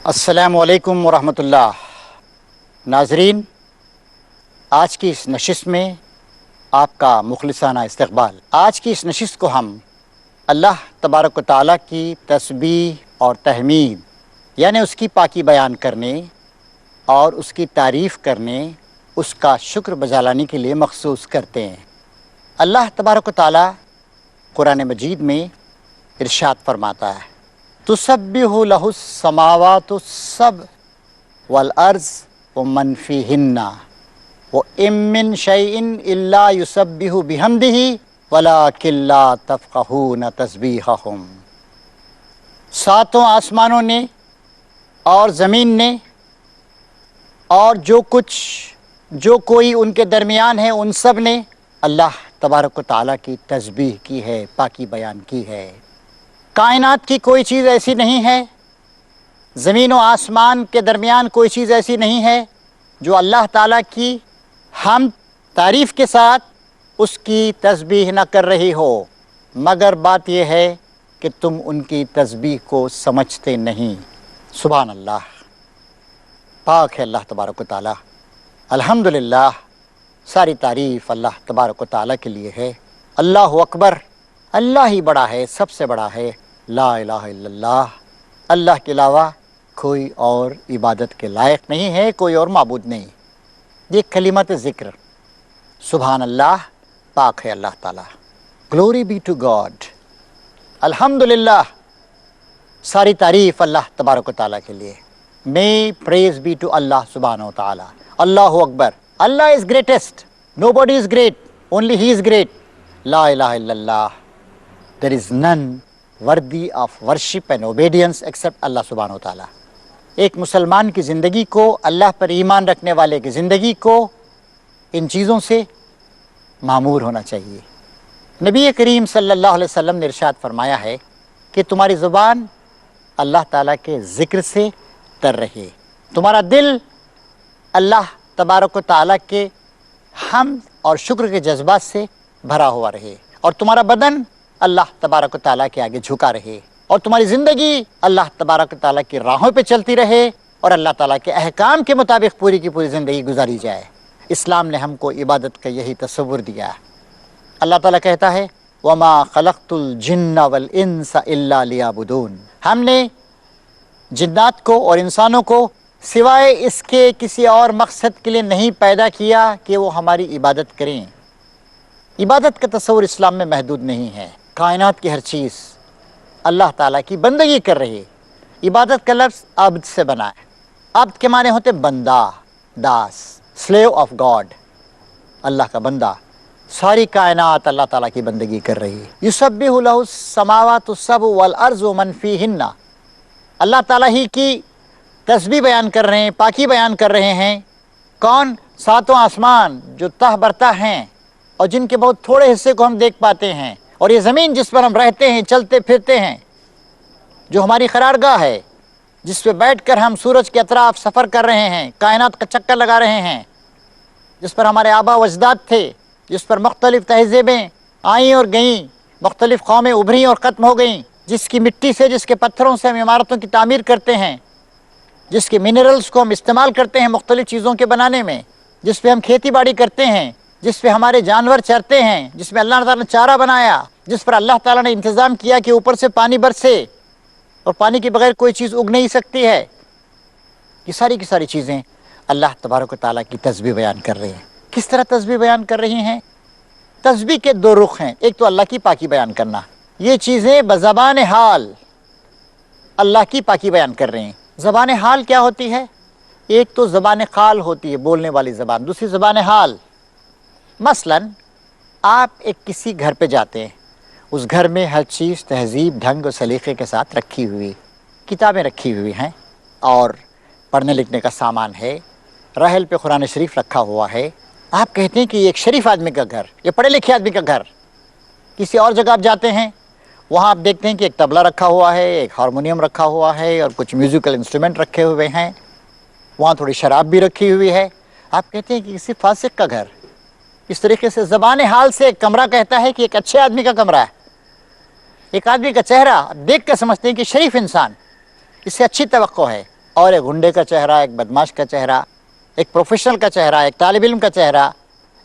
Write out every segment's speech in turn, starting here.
السلام علیکم ورحمۃ اللہ۔ ناظرین، آج کی اس نشست میں آپ کا مخلصانہ استقبال۔ آج کی اس نشست کو ہم اللہ تبارک و تعالیٰ کی تسبیح اور تحمید یعنی اس کی پاکی بیان کرنے اور اس کی تعریف کرنے، اس کا شکر بجا لانے کے لیے مخصوص کرتے ہیں۔ اللہ تبارک و تعالیٰ قرآن مجید میں ارشاد فرماتا ہے، تسبح لہ السماوات السبع والارض ومن فیہن وإن من شیء الا یسبح بحمدہ ولکن لا تفقہون تسبیحہم۔ ساتوں آسمانوں نے اور زمین نے اور جو کوئی ان کے درمیان ہے، ان سب نے اللہ تبارک و تعالیٰ کی تسبیح کی ہے، پاکی بیان کی ہے۔ کائنات کی کوئی چیز ایسی نہیں ہے، زمین و آسمان کے درمیان کوئی چیز ایسی نہیں ہے جو اللہ تعالیٰ کی حمد تعریف کے ساتھ اس کی تسبیح نہ کر رہی ہو، مگر بات یہ ہے کہ تم ان کی تسبیح کو سمجھتے نہیں۔ سبحان اللہ، پاک ہے اللہ تبارک و تعالیٰ۔ الحمدللہ، ساری تعریف اللہ تبارک و تعالیٰ کے لیے ہے۔ اللہ اکبر، اللہ ہی بڑا ہے، سب سے بڑا ہے۔ لا الہ الا اللہ، اللہ کے علاوہ کوئی اور عبادت کے لائق نہیں ہے، کوئی اور معبود نہیں۔ یہ کلمت ذکر، سبحان اللہ، پاک ہے اللہ تعالیٰ۔ گلوری بی ٹو گاڈ، الحمدللہ، ساری تعریف اللہ تبارک و تعالیٰ کے لیے۔ may praise be to اللہ سبحانہ و تعالیٰ۔ اللہ اکبر، اللہ is greatest, nobody is great, only he is great۔ لا الہ الا اللہ، there is none worthy of worship and obedience except اللہ سبحانہ و تعالیٰ۔ ایک مسلمان کی زندگی کو، اللہ پر ایمان رکھنے والے کی زندگی کو ان چیزوں سے معمور ہونا چاہیے۔ نبی کریم صلی اللہ علیہ وسلم نے ارشاد فرمایا ہے کہ تمہاری زبان اللہ تعالیٰ کے ذکر سے تر رہے، تمہارا دل اللہ تبارک و تعالیٰ کے حمد اور شکر کے جذبات سے بھرا ہوا رہے، اور تمہارا بدن اللہ تبارک و تعالیٰ کے آگے جھکا رہے، اور تمہاری زندگی اللہ تبارک و تعالیٰ کی راہوں پہ چلتی رہے، اور اللہ تعالیٰ کے احکام کے مطابق پوری کی پوری زندگی گزاری جائے۔ اسلام نے ہم کو عبادت کا یہی تصور دیا ہے۔ اللہ تعالیٰ کہتا ہے، وَمَا خَلَقْتُ الْجِنَّ وَالْإِنسَ إِلَّا لِيَعْبُدُونَ۔ ہم نے جنات کو اور انسانوں کو سوائے اس کے کسی اور مقصد کے لیے نہیں پیدا کیا کہ وہ ہماری عبادت کریں۔ عبادت کا تصور اسلام میں محدود نہیں ہے۔ کائنات کی ہر چیز اللہ تعالیٰ کی بندگی کر رہی ہے۔ عبادت کا لفظ عبد سے بنا ہے۔ عبد کے معنی ہوتے بندہ، داس، سلیو آف گاڈ، اللہ کا بندہ۔ ساری کائنات اللہ تعالیٰ کی بندگی کر رہی ہے۔ یسبح لہ السماوات السبع والارض ومن فیہن۔ اللہ تعالیٰ ہی کی تسبیح بیان کر رہے ہیں، پاکی بیان کر رہے ہیں۔ کون؟ ساتوں آسمان جو تہ برتہ ہیں اور جن کے بہت تھوڑے حصے کو ہم دیکھ پاتے ہیں، اور یہ زمین جس پر ہم رہتے ہیں، چلتے پھرتے ہیں، جو ہماری قرارگاہ ہے، جس پہ بیٹھ کر ہم سورج کے اطراف سفر کر رہے ہیں، کائنات کا چکر لگا رہے ہیں، جس پر ہمارے آبا و اجداد تھے، جس پر مختلف تہذیبیں آئیں اور گئیں، مختلف قومیں ابھریں اور ختم ہو گئیں، جس کی مٹی سے، جس کے پتھروں سے ہم عمارتوں کی تعمیر کرتے ہیں، جس کے منرلز کو ہم استعمال کرتے ہیں مختلف چیزوں کے بنانے میں، جس پہ ہم کھیتی باڑی کرتے ہیں، جس پہ ہمارے جانور چرتے ہیں، جس میں اللہ تعالیٰ نے چارہ بنایا، جس پر اللہ تعالیٰ نے انتظام کیا کہ اوپر سے پانی برسے، اور پانی کے بغیر کوئی چیز اگ نہیں سکتی ہے۔ یہ ساری کی ساری چیزیں اللہ تبارک و تعالیٰ کی تسبیح بیان کر رہے ہیں۔ کس طرح تسبیح بیان کر رہی ہیں؟ تسبیح کے دو رخ ہیں۔ ایک تو اللہ کی پاکی بیان کرنا، یہ چیزیں بزبان حال اللہ کی پاکی بیان کر رہے ہیں۔ زبان حال کیا ہوتی ہے؟ ایک تو زبان قال ہوتی ہے، بولنے والی زبان، دوسری زبان حال۔ مثلا آپ ایک کسی گھر پہ جاتے ہیں، اس گھر میں ہر چیز تہذیب، ڈھنگ اور سلیقے کے ساتھ رکھی ہوئی، کتابیں رکھی ہوئی ہیں، اور پڑھنے لکھنے کا سامان ہے، رحل پہ قرآن شریف رکھا ہوا ہے۔ آپ کہتے ہیں کہ یہ ایک شریف آدمی کا گھر، یہ پڑھے لکھے آدمی کا گھر۔ کسی اور جگہ آپ جاتے ہیں، وہاں آپ دیکھتے ہیں کہ ایک طبلہ رکھا ہوا ہے، ایک ہارمونیم رکھا ہوا ہے، اور کچھ میوزیکل انسٹرومنٹ رکھے ہوئے ہیں، وہاں تھوڑی شراب بھی رکھی ہوئی ہے۔ آپ کہتے ہیں کہ کسی فاسق کا گھر۔ اس طریقے سے زبان حال سے ایک کمرہ کہتا ہے کہ ایک اچھے آدمی کا کمرہ ہے۔ ایک آدمی کا چہرہ دیکھ کر سمجھتے ہیں کہ شریف انسان، اس سے اچھی توقع ہے، اور ایک گنڈے کا چہرہ، ایک بدماش کا چہرہ، ایک پروفیشنل کا چہرہ، ایک طالب علم کا چہرہ،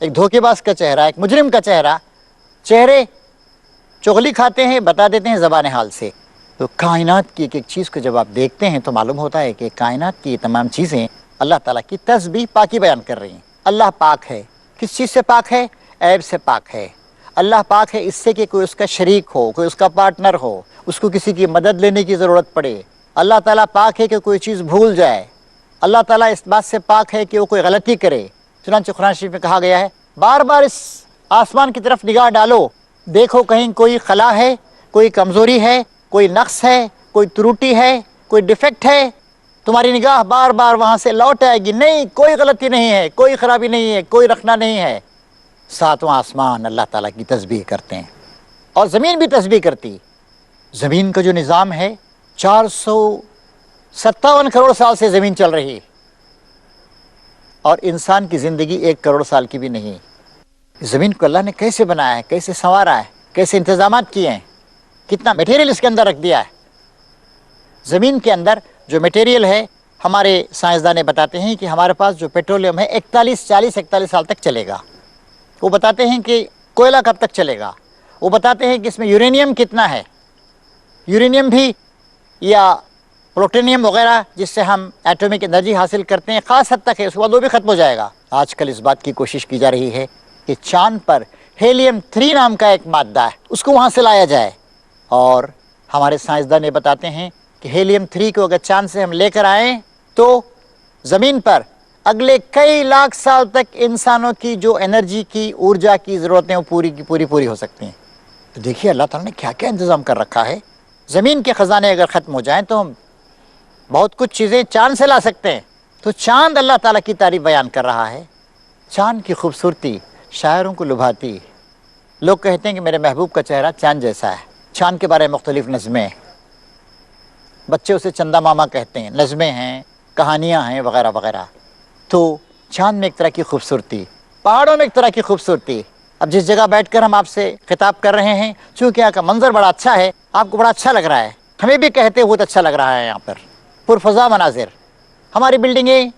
ایک دھوکے باز کا چہرہ، ایک مجرم کا چہرہ. چہرے چغلی کھاتے ہیں، بتا دیتے ہیں زبان حال سے. تو کائنات کی ایک ایک چیز کو جب آپ دیکھتے ہیں تو معلوم ہوتا ہے کہ کائنات کی یہ تمام چیزیں اللہ تعالیٰ کی تسبیح پاکی بیان کر رہی ہیں. اللہ پاک ہے. کس چیز سے پاک ہے؟ عیب سے پاک ہے. اللہ پاک ہے اس سے کہ کوئی اس کا شریک ہو، کوئی اس کا پارٹنر ہو، اس کو کسی کی مدد لینے کی ضرورت پڑے. اللہ تعالیٰ پاک ہے کہ کوئی چیز بھول جائے. اللہ تعالیٰ اس بات سے پاک ہے کہ وہ کوئی غلطی کرے. چنانچہ قرآن شریف میں کہا گیا ہے بار بار اس آسمان کی طرف نگاہ ڈالو، دیکھو کہیں کوئی خلا ہے، کوئی کمزوری ہے، کوئی نقص ہے، کوئی تروٹی ہے، کوئی ڈیفیکٹ ہے. تمہاری نگاہ بار بار وہاں سے لوٹ آئے گی، نہیں کوئی غلطی نہیں ہے، کوئی خرابی نہیں ہے، کوئی رکھنا نہیں ہے. ساتواں آسمان اللہ تعالیٰ کی تسبیح کرتے ہیں اور زمین بھی تسبیح کرتی. زمین کا جو نظام ہے 457 کروڑ سال سے زمین چل رہی ہے اور انسان کی زندگی 1 کروڑ سال کی بھی نہیں. زمین کو اللہ نے کیسے بنایا ہے، کیسے سنوارا ہے، کیسے انتظامات کیے ہیں، کتنا میٹیریل اس کے اندر رکھ دیا ہے. زمین کے اندر جو میٹیریل ہے، ہمارے سائنسداں بتاتے ہیں کہ ہمارے پاس جو پیٹرولیم ہے 41 سال تک چلے گا. وہ بتاتے ہیں کہ کوئلہ کب تک چلے گا. وہ بتاتے ہیں کہ اس میں یورینیم کتنا ہے. یورینیم بھی یا پلوٹینیم وغیرہ جس سے ہم ایٹمک انرجی حاصل کرتے ہیں خاص حد تک ہے، اس کے بعد وہ بھی ختم ہو جائے گا. آج کل اس بات کی کوشش کی جا رہی ہے کہ چاند پر ہیلیم 3 نام کا ایک مادہ ہے، اس کو وہاں سے لایا جائے. اور ہمارے سائنسداں بتاتے ہیں کہ ہیلیم 3 کو اگر چاند سے ہم لے کر آئیں تو زمین پر اگلے کئی لاکھ سال تک انسانوں کی جو انرجی کی، ارجا کی ضرورتیں وہ پوری کی پوری ہو سکتی ہیں. تو دیکھیے اللہ تعالیٰ نے کیا کیا انتظام کر رکھا ہے. زمین کے خزانے اگر ختم ہو جائیں تو ہم بہت کچھ چیزیں چاند سے لا سکتے ہیں. تو چاند اللہ تعالیٰ کی تعریف بیان کر رہا ہے. چاند کی خوبصورتی شاعروں کو لبھاتی. لوگ کہتے ہیں کہ میرے محبوب کا چہرہ چاند جیسا ہے. چاند کے بارے میں مختلف نظمیں، بچے اسے چندہ ماما کہتے ہیں، نظمیں ہیں، کہانیاں ہیں وغیرہ وغیرہ. تو چاند میں ایک طرح کی خوبصورتی، پہاڑوں میں ایک طرح کی خوبصورتی. اب جس جگہ بیٹھ کر ہم آپ سے خطاب کر رہے ہیں، چونکہ یہاں کا منظر بڑا اچھا ہے، آپ کو بڑا اچھا لگ رہا ہے، ہمیں بھی کہتے ہیں بہت اچھا لگ رہا ہے. یہاں پر پرفضا مناظر، ہماری بلڈنگیں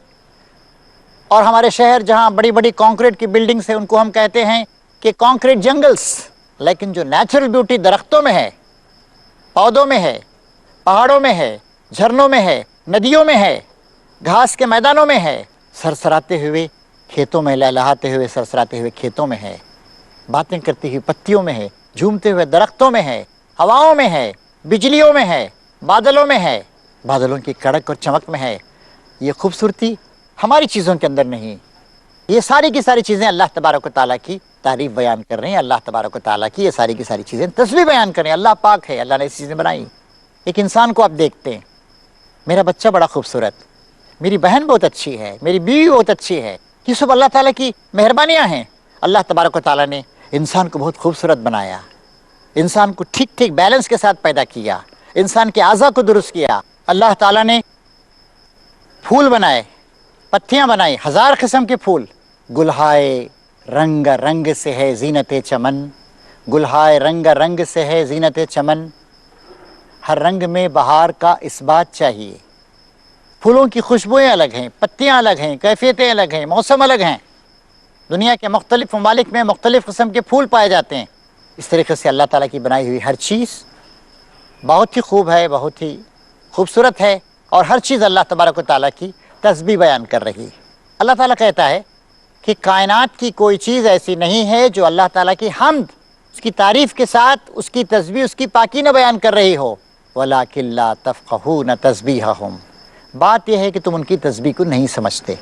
اور ہمارے شہر جہاں بڑی بڑی کانکریٹ کی بلڈنگس ہیں ان کو ہم کہتے ہیں کہ کانکریٹ جنگلز. لیکن جو نیچرل بیوٹی درختوں میں ہے، پودوں میں ہے، پہاڑوں میں ہے، جھرنوں میں ہے، ندیوں میں ہے، گھاس کے میدانوں میں ہے، سرسراتے ہوئے کھیتوں میں، لہلہاتے ہوئے سرسراتے ہوئے کھیتوں میں ہے، باتیں کرتی ہوئی پتیوں میں ہے، جھومتے ہوئے درختوں میں ہے، ہواؤں میں ہے، بجلیوں میں ہے، بادلوں میں ہے، بادلوں کی کڑک اور چمک میں ہے. یہ خوبصورتی ہماری چیزوں کے اندر نہیں. یہ ساری کی ساری چیزیں اللہ تبارک و تعالیٰ کی تعریف بیان کر رہے ہیں. اللہ تبارک و تعالیٰ کی یہ ساری کی ساری چیزیں تسبیح بیان کر رہے ہیں. اللہ پاک ہے، اللہ نے ایسی چیزیں بنائی. ایک انسان کو آپ دیکھتے ہیں، میرا بچہ بڑا خوبصورت، میری بہن بہت اچھی ہے، میری بیوی بہت اچھی ہے. یہ سب اللہ تعالیٰ کی مہربانیاں ہیں. اللہ تبارک و تعالیٰ نے انسان کو بہت خوبصورت بنایا، انسان کو ٹھیک ٹھیک بیلنس کے ساتھ پیدا کیا، انسان کے اعضاء کو درست کیا. اللہ تعالیٰ نے پھول بنائے، پتیاں بنائی، 1000 قسم کے پھول. گلہائے رنگ رنگ سے ہے زینت چمن، گلہائے رنگ رنگ سے ہے زینت چمن، ہر رنگ میں بہار کا اس بات چاہیے. پھولوں کی خوشبوئیں الگ ہیں، پتیاں الگ ہیں، کیفیتیں الگ ہیں، موسم الگ ہیں. دنیا کے مختلف ممالک میں مختلف قسم کے پھول پائے جاتے ہیں. اس طریقے سے اللہ تعالیٰ کی بنائی ہوئی ہر چیز بہت ہی خوب ہے، بہت ہی خوبصورت ہے، اور ہر چیز اللہ تبارک و تعالیٰ کی تسبیح بیان کر رہی ہے. اللہ تعالیٰ کہتا ہے کہ کائنات کی کوئی چیز ایسی نہیں ہے جو اللہ تعالیٰ کی حمد، اس کی تعریف کے ساتھ اس کی تسبیح، اس کی پاکی نہ بیان کر رہی ہو. وَلَٰكِن لَا تَفْقَهُونَ تَسْبِيحَهُمْ، بات یہ ہے کہ تم ان کی تسبیح کو نہیں سمجھتے.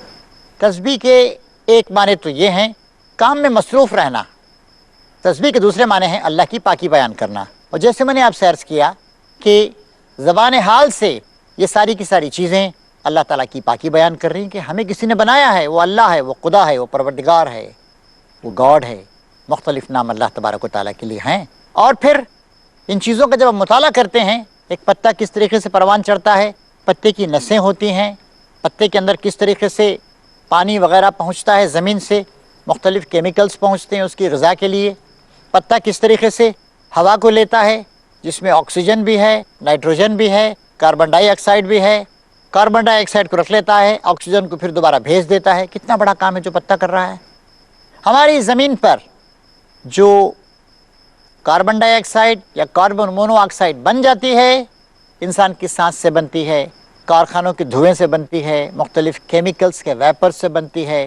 تسبیح کے ایک معنی تو یہ ہیں کام میں مصروف رہنا. تسبیح کے دوسرے معنی ہیں اللہ کی پاکی بیان کرنا. اور جیسے میں نے آپ سے عرض کیا کہ زبان حال سے یہ ساری کی ساری چیزیں اللہ تعالیٰ کی پاکی بیان کر رہی ہیں کہ ہمیں کسی نے بنایا ہے، وہ اللہ ہے، وہ خدا ہے، وہ پروردگار ہے، وہ گاڈ ہے. مختلف نام اللہ تبارک و تعالیٰ کے لیے ہیں. اور پھر ان چیزوں کا جب ہم مطالعہ کرتے ہیں، ایک پتا کس طریقے سے پروان چڑھتا ہے، پتے کی نسیں ہوتی ہیں، پتے کے اندر کس طریقے سے پانی وغیرہ پہنچتا ہے، زمین سے مختلف کیمیکلز پہنچتے ہیں اس کی غذا کے لیے. پتا کس طریقے سے ہوا کو لیتا ہے جس میں آکسیجن بھی ہے، نائٹروجن بھی ہے، کاربن ڈائی آکسائڈ بھی ہے، کاربن ڈائی آکسائڈ کو رکھ لیتا ہے، آکسیجن کو پھر دوبارہ بھیج دیتا ہے۔ کتنا بڑا کام ہے جو پتا کر رہا ہے۔ ہماری زمین پر جو کاربن ڈائی آکسائڈ یا کاربن مونو آکسائڈ بن جاتی ہے، انسان کی سانس سے بنتی ہے، کارخانوں کے دھوئیں سے بنتی ہے، مختلف کیمیکلز کے ویپر سے بنتی ہے،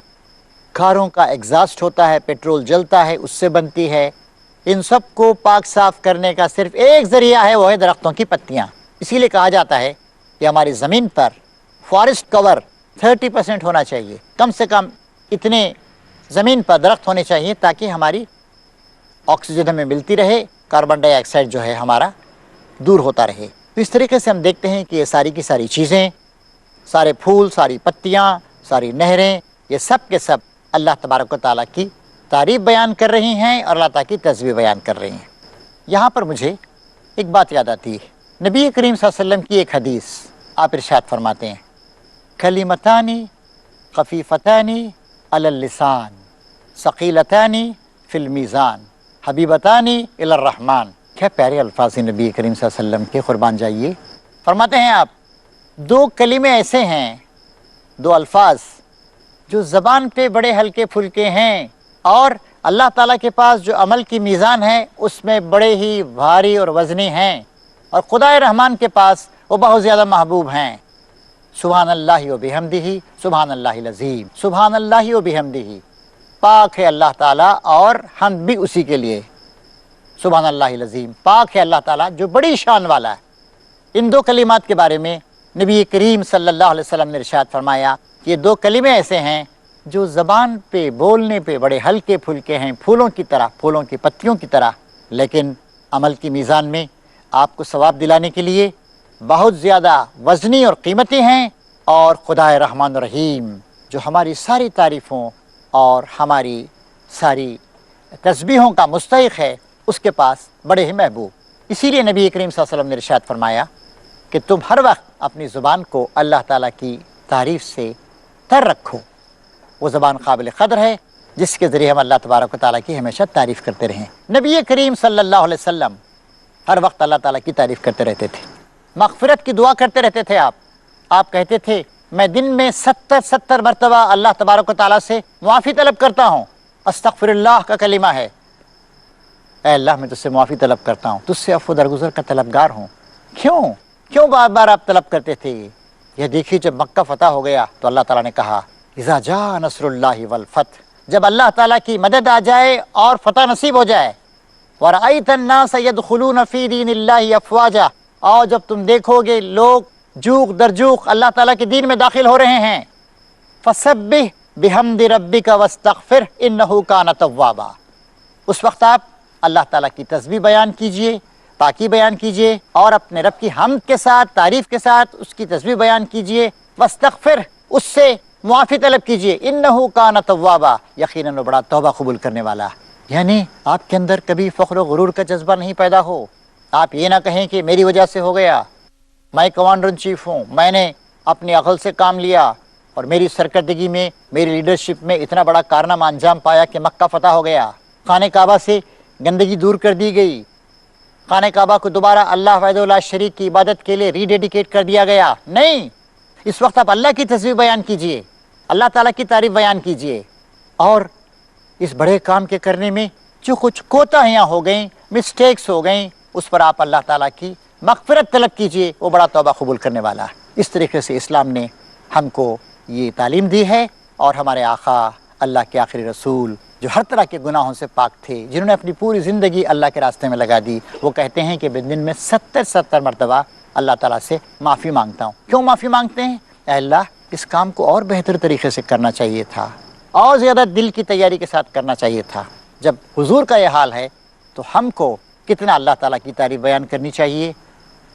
کاروں کا ایگزاسٹ ہوتا ہے، پیٹرول جلتا ہے، اس سے بنتی ہے۔ ان سب کو پاک صاف کرنے کا صرف ایک ذریعہ ہے، وہ ہے درختوں کی پتیاں۔ اسی لیے کہا جاتا ہے کہ ہماری زمین پر فارسٹ کور 30% ہونا چاہیے، کم سے کم اتنے زمین پر درخت ہونے چاہیے تاکہ ہماری آکسیجن ہمیں ملتی رہے، کاربن ڈائی آکسائڈ جو ہے ہمارا دور ہوتا رہے۔ تو اس طریقے سے ہم دیکھتے ہیں کہ یہ ساری کی ساری چیزیں، سارے پھول، ساری پتیاں، ساری نہریں، یہ سب کے سب اللہ تبارک و تعالیٰ کی تعریف بیان کر رہی ہیں اور اللہ تعالیٰ کی تسبیح بیان کر رہی ہیں۔ یہاں پر مجھے ایک بات یاد آتی ہے، نبی کریم صلی اللہ علیہ وسلم کی ایک حدیث، آپ ارشاد فرماتے ہیں کلمتانی خفیفتانی علی اللسان ثقیلتانی فی المیزان حبیبتانی الی الرحمن۔ کیا پیارے الفاظ ہیں نبی کریم صلی اللہ علیہ وسلم کے، قربان جائیے۔ فرماتے ہیں آپ، دو کلمے ایسے ہیں، دو الفاظ جو زبان پہ بڑے ہلکے پھلکے ہیں اور اللہ تعالیٰ کے پاس جو عمل کی میزان ہے اس میں بڑے ہی بھاری اور وزنی ہیں، اور خدائے رحمان کے پاس وہ بہت زیادہ محبوب ہیں۔ سبحان اللہ و بحمدہ، سبحان اللہ العظیم، سبحان اللہ و بحمدہ۔ پاک ہے اللہ تعالیٰ اور حمد بھی اسی کے لیے، سبحان اللہ العظیم۔ پاک ہے اللہ تعالیٰ جو بڑی شان والا ہے۔ ان دو کلمات کے بارے میں نبی کریم صلی اللہ علیہ وسلم نے ارشاد فرمایا کہ یہ دو کلمے ایسے ہیں جو زبان پہ بولنے پہ بڑے ہلکے پھلکے ہیں، پھولوں کی طرح، پھولوں کی پتیوں کی طرح، لیکن عمل کی میزان میں آپ کو ثواب دلانے کے لیے بہت زیادہ وزنی اور قیمتی ہیں۔ اور خدائے رحمان الرحیم جو ہماری ساری تعریفوں اور ہماری ساری تسبیحوں کا مستحق ہے، اس کے پاس بڑے ہی محبوب۔ اسی لیے نبی کریم صلی اللہ علیہ وسلم نے ارشاد فرمایا کہ تم ہر وقت اپنی زبان کو اللہ تعالیٰ کی تعریف سے تر رکھو۔ وہ زبان قابل قدر ہے جس کے ذریعے ہم اللہ تبارک و تعالیٰ کی ہمیشہ تعریف کرتے رہیں۔ نبی کریم صلی اللہ علیہ وسلم ہر وقت اللہ تعالیٰ کی تعریف کرتے رہتے تھے، مغفرت کی دعا کرتے رہتے تھے۔ آپ کہتے تھے میں دن میں 70 مرتبہ اللہ تبارک و تعالیٰ سے معافی طلب کرتا ہوں۔ استغفر اللہ کا کلمہ ہے، اے اللہ میں تجھ سے معافی طلب کرتا ہوں، تجھ سے عفو درگزر کا طلبگار ہوں۔ کیوں بار بار آپ طلب کرتے تھے؟ یہ دیکھیے جب مکہ فتح ہو گیا تو اللہ تعالیٰ نے کہا اذا جاء نصر اللہ والفتح، جب اللہ تعالیٰ کی مدد آ جائے اور فتح نصیب ہو جائے، وَرَأَيْتَ النَّاسَ يَدْخُلُونَ فِي دِينِ اللَّهِ أَفْوَاجًا، اور جب تم دیکھو گے لوگ جوق در جوق اللہ تعالیٰ کے دین میں داخل ہو رہے ہیں، فَسَبِّحْ بِحَمْدِ رَبِّكَ وَاسْتَغْفِرْ إِنَّهُ كَانَ تَوَّابًا۔ اس وقت آپ اللہ تعالیٰ کی تسبیح بیان کیجئے، پاکی بیان کیجئے، اور اپنے رب کی حمد کے ساتھ، تعریف کے ساتھ اس کی تسبیح بیان کیجئے، وَاسْتَغْفِرْ، اس سے معافی طلب کیجئے، إِنَّهُ كَانَ تَوَّابًا، یقیناً وہ بڑا توبہ قبول کرنے والا۔ یعنی آپ کے اندر کبھی فخر و غرور کا جذبہ نہیں پیدا ہو، آپ یہ نہ کہیں کہ میری وجہ سے ہو گیا، میں کمانڈر ان چیف ہوں، میں نے اپنی عقل سے کام لیا اور میری سرکردگی میں، میری لیڈرشپ میں اتنا بڑا کارنامہ انجام پایا کہ مکہ فتح ہو گیا، خانہ کعبہ سے گندگی دور کر دی گئی، خانہ کعبہ کو دوبارہ اللہ وحدہ لا شریک کی عبادت کے لیے ری ڈیڈیکیٹ کر دیا گیا۔ نہیں، اس وقت آپ اللہ کی تسبیح بیان کیجئے، اللہ تعالیٰ کی تعریف بیان کیجئے، اور اس بڑے کام کے کرنے میں جو کچھ کوتاہیاں ہو گئیں، مسٹیکس ہو گئیں، اس پر آپ اللہ تعالیٰ کی مغفرت طلب کیجئے، وہ بڑا توبہ قبول کرنے والا ہے۔ اس طریقے سے اسلام نے ہم کو یہ تعلیم دی ہے، اور ہمارے آقا اللہ کے آخری رسول جو ہر طرح کے گناہوں سے پاک تھے، جنہوں نے اپنی پوری زندگی اللہ کے راستے میں لگا دی، وہ کہتے ہیں کہ دن میں 70 مرتبہ اللہ تعالیٰ سے معافی مانگتا ہوں۔ کیوں معافی مانگتے ہیں؟ اے اللہ، اس کام کو اور بہتر طریقے سے کرنا چاہیے تھا، اور زیادہ دل کی تیاری کے ساتھ کرنا چاہیے تھا۔ جب حضور کا یہ حال ہے تو ہم کو کتنا اللہ تعالیٰ کی تعریف بیان کرنی چاہیے،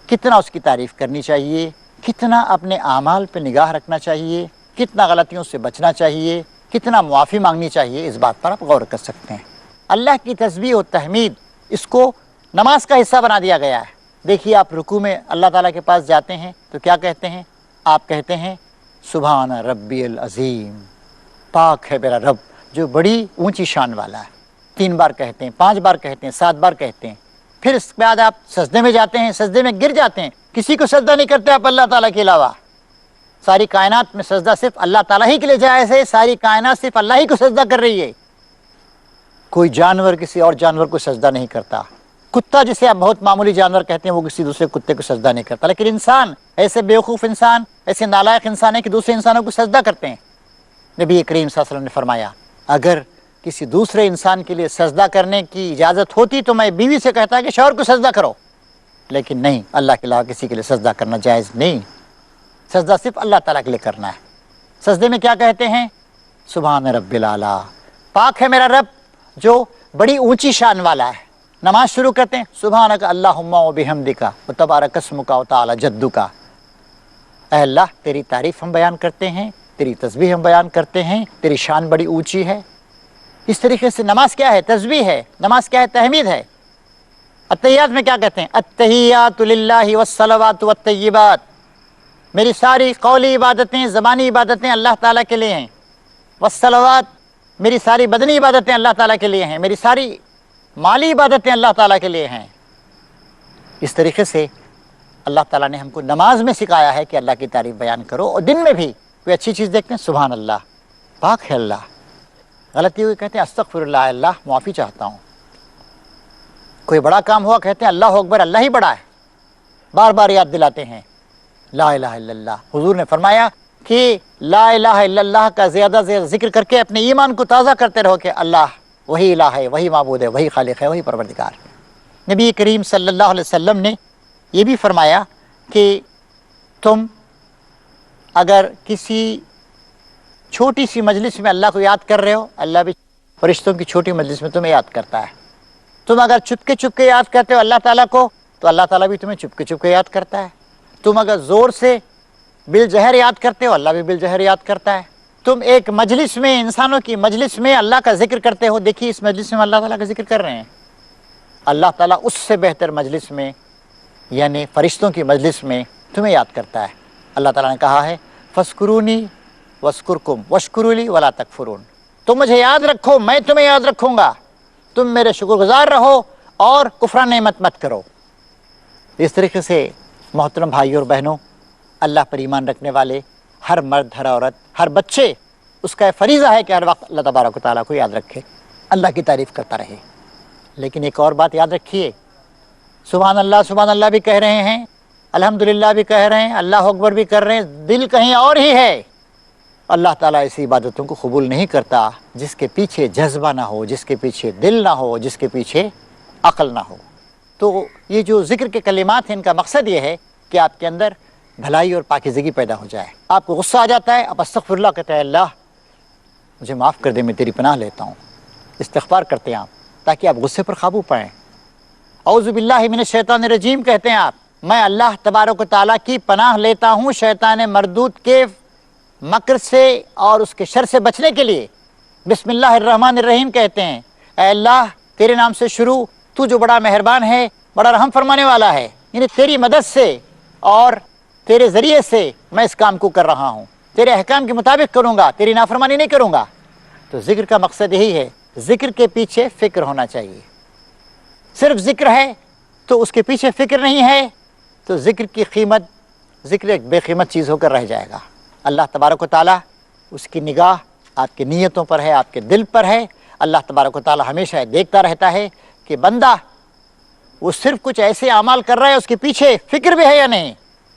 کتنا اس کی تعریف کرنی چاہیے، کتنا اپنے اعمال پہ نگاہ رکھنا چاہیے، کتنا غلطیوں سے بچنا چاہیے، کتنا معافی مانگنی چاہیے، اس بات پر آپ غور کر سکتے ہیں۔ اللہ کی تسبیح و تحمید، اس کو نماز کا حصہ بنا دیا گیا ہے۔ دیکھیے آپ رکوع میں اللہ تعالیٰ کے پاس جاتے ہیں تو کیا کہتے ہیں؟ آپ کہتے ہیں سبحان ربی العظیم، پاک ہے میرا رب جو بڑی اونچی شان والا ہے۔ 3 بار کہتے ہیں، 5 بار کہتے ہیں، 7 بار کہتے ہیں۔ پھر اس کے بعد آپ سجدے میں جاتے ہیں، سجدے میں گر جاتے ہیں، کسی کو سجدہ نہیں کرتے آپ اللہ تعالیٰ کے علاوہ، ساری کائنات میں سجدہ صرف اللہ تعالیٰ ہی کے لیے جائز ہے، ساری کائنات صرف اللہ ہی کو سجدہ کر رہی ہے، کوئی جانور کسی اور جانور کو سجدہ نہیں کرتا۔ کتا جسے آپ بہت معمولی جانور کہتے ہیں وہ کسی دوسرے کتے کو سجدہ نہیں کرتا، لیکن انسان ایسے بیوقوف انسان، ایسے نالائق انسان ہے کہ دوسرے انسانوں کو سجدہ کرتے ہیں۔ نبی کریم صلی اللہ علیہ وسلم نے فرمایا اگر کسی دوسرے انسان کے لیے سجدہ کرنے کی اجازت ہوتی تو میں بیوی سے کہتا کہ شوہر کو سجدہ کرو، لیکن نہیں، اللہ کے علاوہ کسی کے لیے سجدہ کرنا جائز نہیں، سجدہ صرف اللہ تعالیٰ کے لیے کرنا ہے۔ سجدے میں کیا کہتے ہیں؟ سبحان رب العلیٰ، پاک ہے میرا رب جو بڑی اونچی شان والا ہے۔ نماز شروع کرتے ہیں سبحانک اللہم و بحمدک و تبارک اسمک و تعالی جدک، اے اللہ تیری تعریف ہم بیان کرتے ہیں، تیری تسبیح ہم بیان کرتے ہیں، تیری شان بڑی اونچی ہے۔ اس طریقے سے نماز کیا ہے؟ تسبیح ہے۔ نماز کیا ہے؟ تحمید ہے۔ التحیات میں کیا کہتے ہیں؟ التحیات للہ والصلوات والطیبات، میری ساری قولی عبادتیں، زبانی عبادتیں اللہ تعالیٰ کے لیے ہیں۔ والصلوات، میری ساری بدنی عبادتیں اللہ تعالیٰ کے لیے ہیں، میری ساری مالی عبادتیں اللہ تعالیٰ کے لیے ہیں۔ اس طریقے سے اللہ تعالیٰ نے ہم کو نماز میں سکھایا ہے کہ اللہ کی تعریف بیان کرو، اور دن میں بھی کوئی اچھی چیز دیکھتے ہیں سبحان اللہ، پاک ہے اللہ، غلطی ہوئی کہتے ہیں استغفر اللہ، اللہ معافی چاہتا ہوں، کوئی بڑا کام ہوا کہتے ہیں اللہ اکبر، اللہ ہی بڑا ہے، بار بار یاد دلاتے ہیں لا الہ الا اللہ۔ حضور نے فرمایا کہ لا الہ الا اللہ کا زیادہ سے زیادہ ذکر کر کے اپنے ایمان کو تازہ کرتے رہو کہ اللہ وہی الہ ہے، وہی معبود ہے، وہی خالق ہے، وہی پروردگار۔ نبی کریم صلی اللہ علیہ وسلم نے یہ بھی فرمایا کہ تم اگر کسی چھوٹی سی مجلس میں اللہ کو یاد کر رہے ہو، اللہ بھی فرشتوں کی چھوٹی مجلس میں تمہیں یاد کرتا ہے۔ تم اگر چپکے چپکے یاد کرتے ہو اللہ تعالیٰ کو تو اللہ تعالیٰ بھی تمہیں چپکے چپکے یاد کرتا ہے۔ تم اگر زور سے بالجہر یاد کرتے ہو اللہ بھی بالجہر یاد کرتا ہے۔ تم ایک مجلس میں، انسانوں کی مجلس میں اللہ کا ذکر کرتے ہو، دیکھیے اس مجلس میں اللہ تعالیٰ کا ذکر کر رہے ہیں، اللہ تعالیٰ اس سے بہتر مجلس میں یعنی فرشتوں کی مجلس میں تمہیں یاد کرتا ہے۔ اللہ تعالیٰ نے کہا ہے فَاذْكُرُونِي وَاذْكُرْكُمْ وَاشْكُرُوا لِي وَلَا تَكْفُرُونَ، تم مجھے یاد رکھو میں تمہیں یاد رکھوں گا، تم میرے شکر گزار رہو اور کفران نعمت مت کرو۔ اس طریقے سے محترم بھائیوں اور بہنوں، اللہ پر ایمان رکھنے والے ہر مرد، ہر عورت، ہر بچے، اس کا فریضہ ہے کہ ہر وقت اللہ تبارک و تعالیٰ کو یاد رکھے، اللہ کی تعریف کرتا رہے۔ لیکن ایک اور بات یاد رکھیے، سبحان اللہ بھی کہہ رہے ہیں، الحمدللہ بھی کہہ رہے ہیں، اللہ اکبر بھی کر رہے ہیں، دل کہیں اور ہی ہے۔ اللہ تعالیٰ ایسی عبادتوں کو قبول نہیں کرتا جس کے پیچھے جذبہ نہ ہو، جس کے پیچھے دل نہ ہو، جس کے پیچھے عقل نہ ہو۔ تو یہ جو ذکر کے کلمات ہیں ان کا مقصد یہ ہے کہ آپ کے اندر بھلائی اور پاکیزگی پیدا ہو جائے۔ آپ کو غصہ آ جاتا ہے، آپ استغفر اللہ کہتے ہیں، اللہ مجھے معاف کر دے، میں تیری پناہ لیتا ہوں، استغفار کرتے ہیں آپ تاکہ آپ غصے پر قابو پائیں۔ اعوذ باللہ من الشیطان الرجیم کہتے ہیں آپ، میں اللہ تبارک و تعالیٰ کی پناہ لیتا ہوں شیطان مردود کے مکر سے اور اس کے شر سے بچنے کے لیے۔ بسم اللہ الرحمن الرحیم کہتے ہیں، اے اللہ تیرے نام سے شروع، تو جو بڑا مہربان ہے، بڑا رحم فرمانے والا ہے، یعنی تیری مدد سے اور تیرے ذریعے سے میں اس کام کو کر رہا ہوں، تیرے احکام کے مطابق کروں گا، تیری نافرمانی نہیں کروں گا۔ تو ذکر کا مقصد یہی ہے، ذکر کے پیچھے فکر ہونا چاہیے۔ صرف ذکر ہے تو اس کے پیچھے فکر نہیں ہے تو ذکر کی قیمت، ذکر ایک بے قیمت چیز ہو کر رہ جائے گا۔ اللہ تبارک و تعالیٰ، اس کی نگاہ آپ کی نیتوں پر ہے، آپ کے دل پر ہے۔ اللہ تبارک و تعالیٰ ہمیشہ دیکھتا رہتا ہے کہ بندہ وہ صرف کچھ ایسے اعمال کر رہا ہے، اس کے پیچھے فکر بھی ہے یا نہیں۔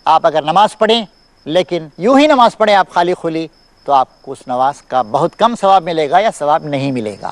آپ اگر نماز پڑھیں لیکن یوں ہی نماز پڑھیں آپ خالی خلی، تو آپ کو اس نماز کا بہت کم ثواب ملے گا یا ثواب نہیں ملے گا۔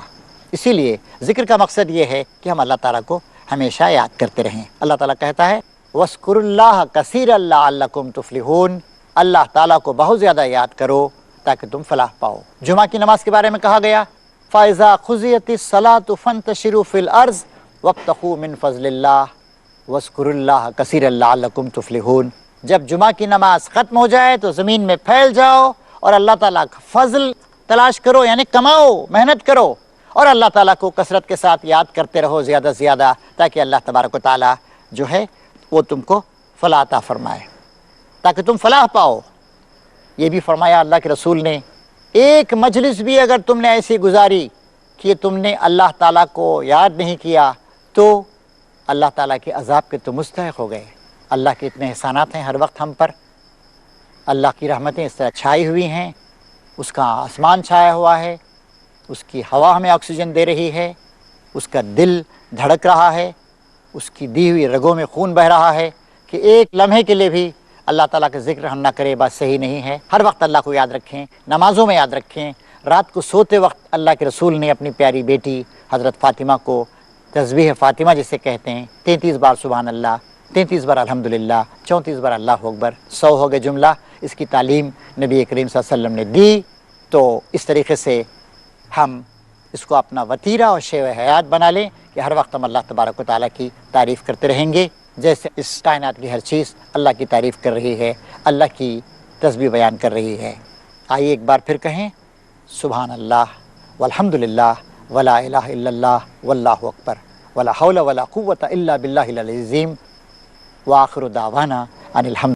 اسی لیے ذکر کا مقصد یہ ہے کہ ہم اللہ تعالیٰ کو ہمیشہ یاد کرتے رہیں۔ اللہ تعالیٰ کہتا ہے وَاذْكُرُوا اللَّهَ كَثِيرًا لَعَلَّكُمْ تُفْلِحُونَ، اللہ تعالیٰ کو بہت زیادہ یاد کرو تاکہ تم فلاح پاؤ۔ جمعہ کی نماز کے بارے میں کہا گیا فَإِذَا قُضِيَتِ الصَّلَاةُ فَانتَشِرُوا فِي الْأَرْضِ وَابْتَغُوا مِن فَضْلِ اللَّهِ وَاذْكُرُوا اللَّهَ كَثِيرًا لَعَلَّكُمْ تُفْلِحُونَ، جب جمعہ کی نماز ختم ہو جائے تو زمین میں پھیل جاؤ اور اللہ تعالیٰ کا فضل تلاش کرو، یعنی کماؤ، محنت کرو، اور اللہ تعالیٰ کو کثرت کے ساتھ یاد کرتے رہو زیادہ سے زیادہ، تاکہ اللہ تبارک و تعالیٰ جو ہے وہ تم کو فلاح عطا فرمائے، تاکہ تم فلاح پاؤ۔ یہ بھی فرمایا اللہ کے رسول نے، ایک مجلس بھی اگر تم نے ایسی گزاری کہ تم نے اللہ تعالیٰ کو یاد نہیں کیا تو اللہ تعالیٰ کے عذاب کے تم مستحق ہو گئے۔ اللہ کے اتنے احسانات ہیں ہر وقت ہم پر اللہ کی رحمتیں اس طرح چھائی ہوئی ہیں، اس کا آسمان چھایا ہوا ہے، اس کی ہوا ہمیں آکسیجن دے رہی ہے، اس کا دل دھڑک رہا ہے، اس کی دی ہوئی رگوں میں خون بہہ رہا ہے کہ ایک لمحے کے لیے بھی اللہ تعالیٰ کا ذکر ہم نہ کرے بات صحیح نہیں ہے۔ ہر وقت اللہ کو یاد رکھیں، نمازوں میں یاد رکھیں۔ رات کو سوتے وقت اللہ کے رسول نے اپنی پیاری بیٹی حضرت فاطمہ کو تسبیح فاطمہ جسے کہتے ہیں 33 بار سبحان اللہ، 33 بار الحمدللہ، 34 بار اللہ اکبر، 100 ہو گئے جملہ۔ اس کی تعلیم نبی کریم صلی اللہ علیہ وسلم نے دی۔ تو اس طریقے سے ہم اس کو اپنا وتیرہ اور شیوہ حیات بنا لیں کہ ہر وقت ہم اللہ تبارک و تعالیٰ کی تعریف کرتے رہیں گے، جیسے اس کائنات کی ہر چیز اللہ کی تعریف کر رہی ہے، اللہ کی تسبیح بیان کر رہی ہے۔ آئیے ایک بار پھر کہیں سبحان اللہ والحمدللہ ولا الہ الا اللہ واللہ اکبر ولا حول ولا قوة الا باللہ العلی العظیم، وآخر دعوانا ان الحمد